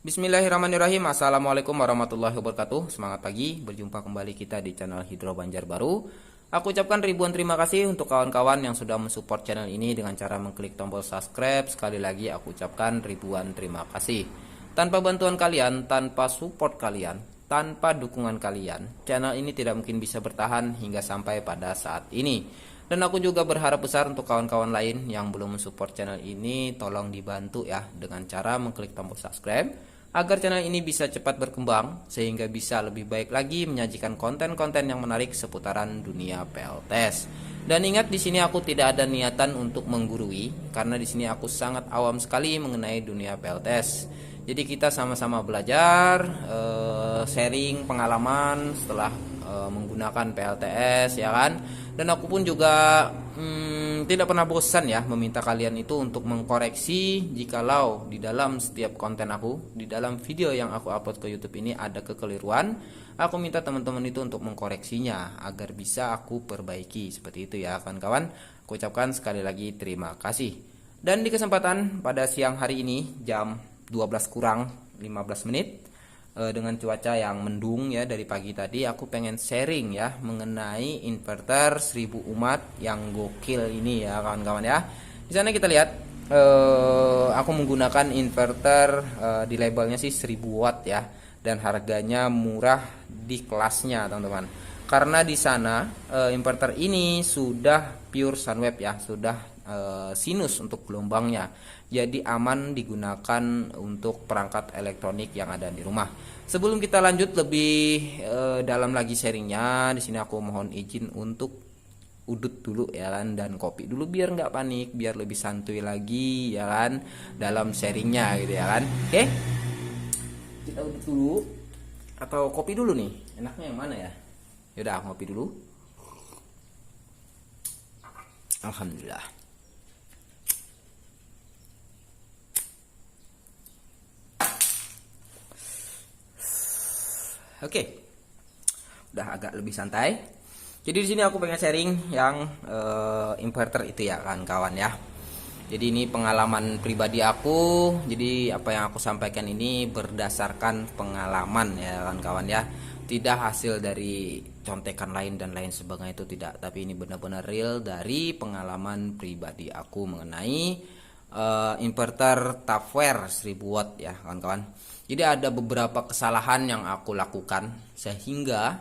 Bismillahirrahmanirrahim. Assalamualaikum warahmatullahi wabarakatuh. Semangat pagi, berjumpa kembali kita di channel Hidro Banjarbaru. Aku ucapkan ribuan terima kasih untuk kawan-kawan yang sudah mensupport channel ini dengan cara mengklik tombol subscribe. Sekali lagi aku ucapkan ribuan terima kasih. Tanpa bantuan kalian, tanpa support kalian, tanpa dukungan kalian, channel ini tidak mungkin bisa bertahan hingga sampai pada saat ini. Dan aku juga berharap besar untuk kawan-kawan lain yang belum mensupport channel ini, tolong dibantu ya dengan cara mengklik tombol subscribe agar channel ini bisa cepat berkembang sehingga bisa lebih baik lagi menyajikan konten-konten yang menarik seputaran dunia PLTS. Dan ingat, di sini aku tidak ada niatan untuk menggurui karena di sini aku sangat awam sekali mengenai dunia PLTS. Jadi kita sama-sama belajar, sharing pengalaman setelah menggunakan PLTS ya kan. Dan aku pun juga tidak pernah bosan ya meminta kalian itu untuk mengkoreksi jikalau di dalam setiap konten aku, di dalam video yang aku upload ke YouTube ini ada kekeliruan. Aku minta teman-teman itu untuk mengkoreksinya agar bisa aku perbaiki. Seperti itu ya kawan-kawan. Aku ucapkan sekali lagi terima kasih. Dan di kesempatan pada siang hari ini jam 12 kurang 15 menit dengan cuaca yang mendung ya dari pagi tadi, aku pengen sharing ya mengenai inverter 1000 umat yang gokil ini ya kawan-kawan ya. Di sana kita lihat aku menggunakan inverter di labelnya sih 1000 watt ya, dan harganya murah di kelasnya teman-teman. Karena di sana inverter ini sudah pure Sunweb ya, sudah sinus untuk gelombangnya. Jadi aman digunakan untuk perangkat elektronik yang ada di rumah. Sebelum kita lanjut lebih dalam lagi sharingnya, di sini aku mohon izin untuk udut dulu ya kan, dan kopi dulu biar nggak panik, biar lebih santuy lagi ya kan dalam sharingnya gitu ya kan. Oke, kita udut dulu atau kopi dulu nih, enaknya yang mana ya? Yaudah, ngopi dulu. Alhamdulillah. Oke, udah agak lebih santai. Jadi di sini aku pengen sharing yang inverter itu ya kawan-kawan ya. Jadi ini pengalaman pribadi aku. Jadi apa yang aku sampaikan ini berdasarkan pengalaman ya kawan-kawan ya. Tidak hasil dari contekan lain dan lain sebagainya, itu tidak. Tapi ini benar-benar real dari pengalaman pribadi aku mengenai inverter Tupperware 1000 watt ya kawan-kawan. Jadi ada beberapa kesalahan yang aku lakukan sehingga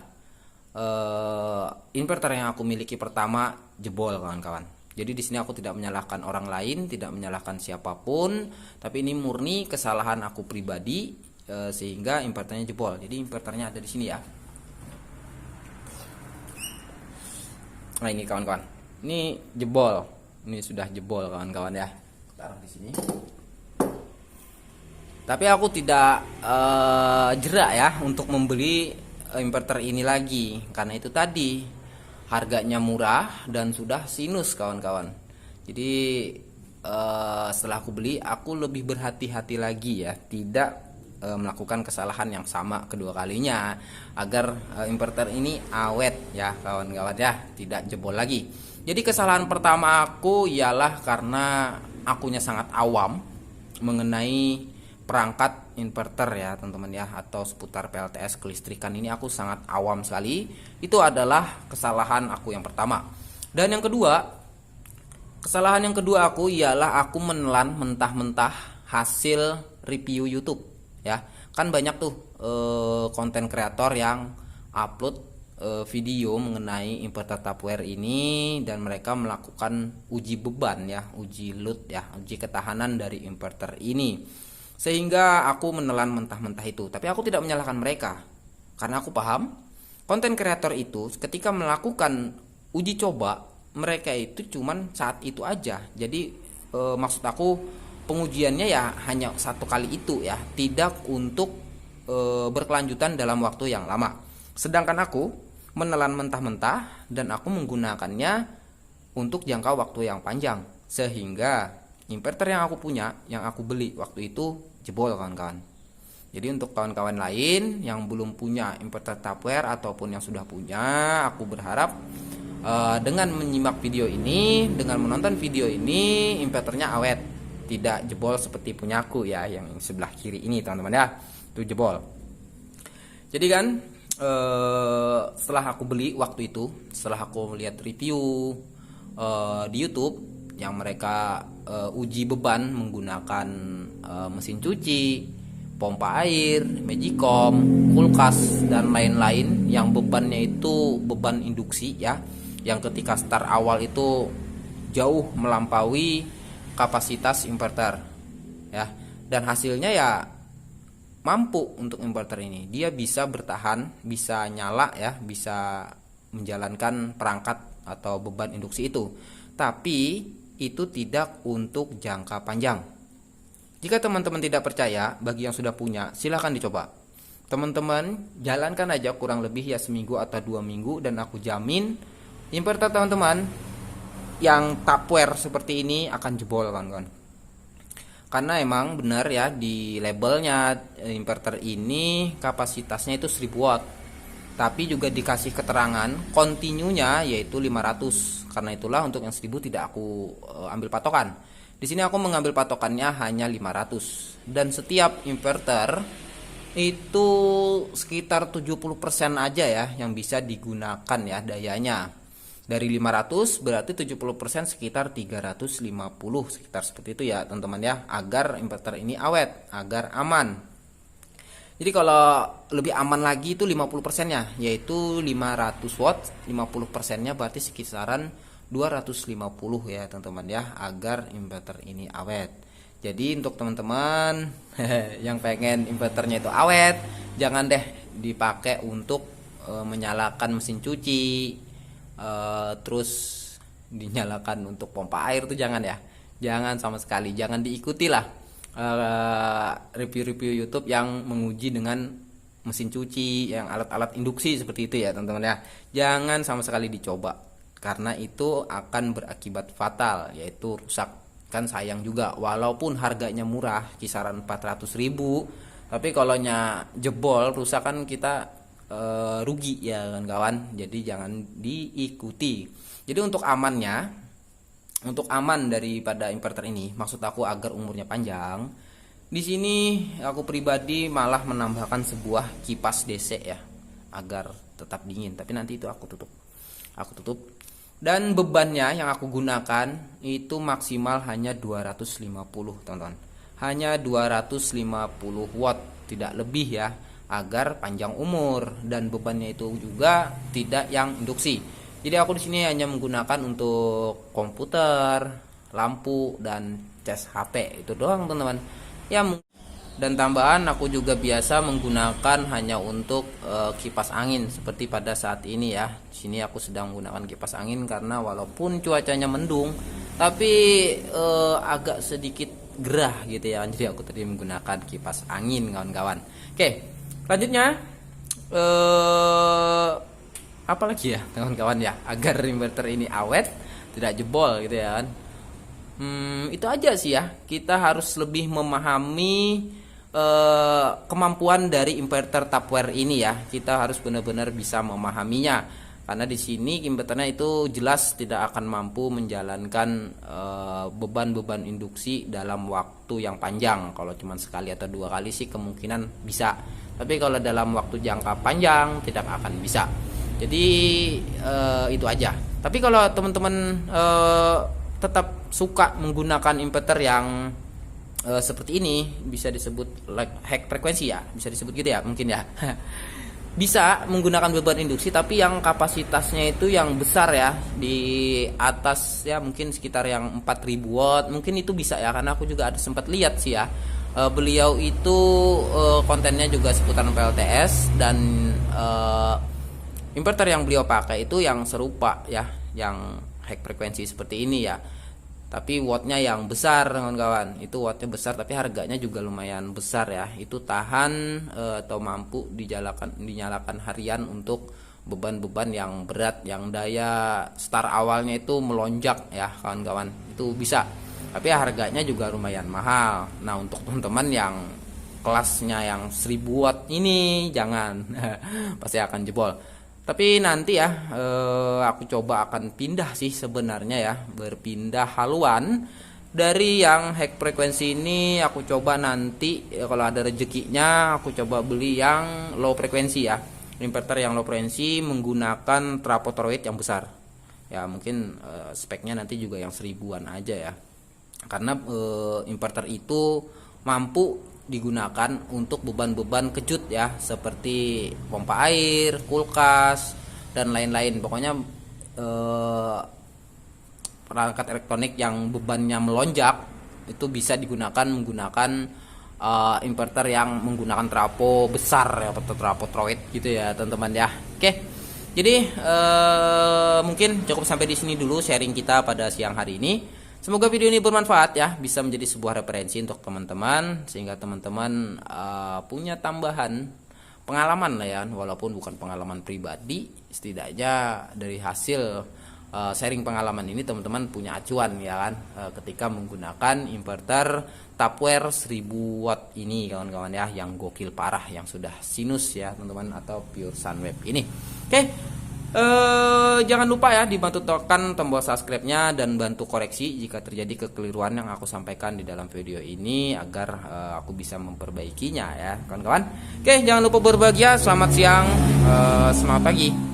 inverter yang aku miliki pertama jebol kawan-kawan. Jadi di sini aku tidak menyalahkan orang lain, tidak menyalahkan siapapun, tapi ini murni kesalahan aku pribadi sehingga inverternya jebol. Jadi inverternya ada di sini ya. Nah ini kawan-kawan, ini jebol, ini sudah jebol kawan-kawan ya. Taruh di sini. Tapi aku tidak jerak ya untuk membeli inverter ini lagi, karena itu tadi harganya murah dan sudah sinus kawan-kawan. Jadi setelah aku beli, aku lebih berhati-hati lagi ya, tidak melakukan kesalahan yang sama kedua kalinya, agar inverter ini awet ya kawan-kawan ya, tidak jebol lagi. Jadi kesalahan pertama aku ialah karena akunya sangat awam mengenai perangkat inverter ya teman-teman ya, atau seputar PLTS kelistrikan ini aku sangat awam sekali. Itu adalah kesalahan aku yang pertama. Dan yang kedua, kesalahan yang kedua aku ialah aku menelan mentah-mentah hasil review YouTube ya. Kan banyak tuh konten kreator yang upload video mengenai inverter Tupperware ini, dan mereka melakukan uji beban ya, uji load ya, uji ketahanan dari inverter ini. Sehingga aku menelan mentah-mentah itu. Tapi aku tidak menyalahkan mereka, karena aku paham konten kreator itu ketika melakukan uji coba, mereka itu cuman saat itu aja. Jadi maksud aku pengujiannya ya hanya satu kali itu ya, tidak untuk berkelanjutan dalam waktu yang lama. Sedangkan aku menelan mentah-mentah dan aku menggunakannya untuk jangka waktu yang panjang, sehingga inverter yang aku punya, yang aku beli waktu itu jebol kawan-kawan. Jadi untuk kawan-kawan lain yang belum punya inverter Tupperware ataupun yang sudah punya, aku berharap dengan menyimak video ini, dengan menonton video ini, inverternya awet tidak jebol seperti punyaku ya, yang sebelah kiri ini teman-teman ya, itu jebol. Jadi kan setelah aku beli waktu itu, setelah aku melihat review di YouTube yang mereka uji beban menggunakan mesin cuci, pompa air, magicom, kulkas dan lain-lain yang bebannya itu beban induksi ya, yang ketika start awal itu jauh melampaui kapasitas inverter ya, dan hasilnya ya mampu untuk inverter ini. Dia bisa bertahan, bisa nyala ya, bisa menjalankan perangkat atau beban induksi itu. Tapi itu tidak untuk jangka panjang. Jika teman-teman tidak percaya, bagi yang sudah punya, silahkan dicoba. Teman-teman jalankan aja kurang lebih ya seminggu atau 2 minggu, dan aku jamin inverter teman-teman yang Tupperware seperti ini akan jebol kawan-kawan. Karena emang benar ya, di labelnya inverter ini kapasitasnya itu 1000 watt. Tapi juga dikasih keterangan kontinunya yaitu 500. Karena itulah untuk yang 1000 tidak aku ambil patokan. Di sini aku mengambil patokannya hanya 500. Dan setiap inverter itu sekitar 70% aja ya yang bisa digunakan ya dayanya. Dari 500 berarti 70% sekitar 350, sekitar seperti itu ya teman-teman ya, agar inverter ini awet, agar aman. Jadi kalau lebih aman lagi itu 50%-nya, yaitu 500 watt, 50%-nya berarti sekitaran 250 ya teman-teman ya, agar inverter ini awet. Jadi untuk teman-teman yang pengen inverternya itu awet, jangan deh dipakai untuk menyalakan mesin cuci, terus dinyalakan untuk pompa air, tuh jangan ya, jangan sama sekali, jangan diikuti lah review-review YouTube yang menguji dengan mesin cuci, yang alat-alat induksi seperti itu ya teman-teman ya, jangan sama sekali dicoba, karena itu akan berakibat fatal, yaitu rusak. Kan sayang juga, walaupun harganya murah kisaran 400.000, tapi kalau jebol rusak kan kita rugi ya kan kawan. Jadi jangan diikuti. Jadi untuk amannya, untuk aman daripada inverter ini, maksud aku agar umurnya panjang, di sini aku pribadi malah menambahkan sebuah kipas DC ya, agar tetap dingin. Tapi nanti itu aku tutup. Dan bebannya yang aku gunakan itu maksimal hanya 250 teman-teman, hanya 250 watt, tidak lebih ya, agar panjang umur, dan bebannya itu juga tidak yang induksi. Jadi aku di sini hanya menggunakan untuk komputer, lampu, dan cas HP, itu doang teman-teman. Ya, dan tambahan aku juga biasa menggunakan hanya untuk kipas angin seperti pada saat ini ya. Di sini aku sedang menggunakan kipas angin karena walaupun cuacanya mendung, tapi agak sedikit gerah gitu ya. Jadi aku tadi menggunakan kipas angin kawan-kawan. Oke. Lanjutnya apa lagi ya kawan-kawan ya, agar inverter ini awet, tidak jebol gitu ya kan. Itu aja sih ya, kita harus lebih memahami kemampuan dari inverter Tupperware ini ya. Kita harus benar-benar bisa memahaminya, karena di sini inverternya itu jelas tidak akan mampu menjalankan beban-beban induksi dalam waktu yang panjang. Kalau cuma sekali atau 2 kali sih kemungkinan bisa, tapi kalau dalam waktu jangka panjang tidak akan bisa. Jadi itu aja. Tapi kalau teman-teman tetap suka menggunakan inverter yang seperti ini, bisa disebut like hack frekuensi ya, bisa disebut gitu ya mungkin ya. Bisa menggunakan beban induksi tapi yang kapasitasnya itu yang besar ya, di atas ya mungkin sekitar yang 4000 watt, mungkin itu bisa ya, karena aku juga ada sempat lihat sih ya. Beliau itu kontennya juga seputaran PLTS, dan inverter yang beliau pakai itu yang serupa ya, yang high frekuensi seperti ini ya, tapi wattnya yang besar kawan-kawan. Itu wattnya besar tapi harganya juga lumayan besar ya. Itu tahan atau mampu dinyalakan harian untuk beban-beban yang berat, yang daya start awalnya itu melonjak ya kawan-kawan, itu bisa. Tapi harganya juga lumayan mahal. Nah untuk teman-teman yang kelasnya yang 1000 watt ini jangan pasti akan jebol. Tapi nanti ya aku coba akan pindah sih sebenarnya ya, berpindah haluan Dari yang high frekuensi ini aku coba nanti kalau ada rezekinya aku coba beli yang low frekuensi ya. Inverter yang low frekuensi menggunakan trafo toroid yang besar. Ya mungkin speknya nanti juga yang 1000-an aja ya. Karena inverter itu mampu digunakan untuk beban-beban kejut ya, seperti pompa air, kulkas dan lain-lain. Pokoknya perangkat elektronik yang bebannya melonjak itu bisa digunakan menggunakan inverter yang menggunakan trafo besar ya, atau trafo toroid gitu ya teman-teman ya. Oke, jadi mungkin cukup sampai di sini dulu sharing kita pada siang hari ini. Semoga video ini bermanfaat ya, bisa menjadi sebuah referensi untuk teman-teman sehingga teman-teman punya tambahan pengalaman lah ya, walaupun bukan pengalaman pribadi, setidaknya dari hasil sharing pengalaman ini teman-teman punya acuan ya kan, ketika menggunakan inverter Tapware 1000 watt ini kawan-kawan ya, yang gokil parah, yang sudah sinus ya teman-teman, atau pure Sunwave ini. Oke, jangan lupa ya dibantu tekan tombol subscribe-nya dan bantu koreksi jika terjadi kekeliruan yang aku sampaikan di dalam video ini, agar aku bisa memperbaikinya ya kawan-kawan. Oke, jangan lupa berbahagia, selamat siang, selamat pagi.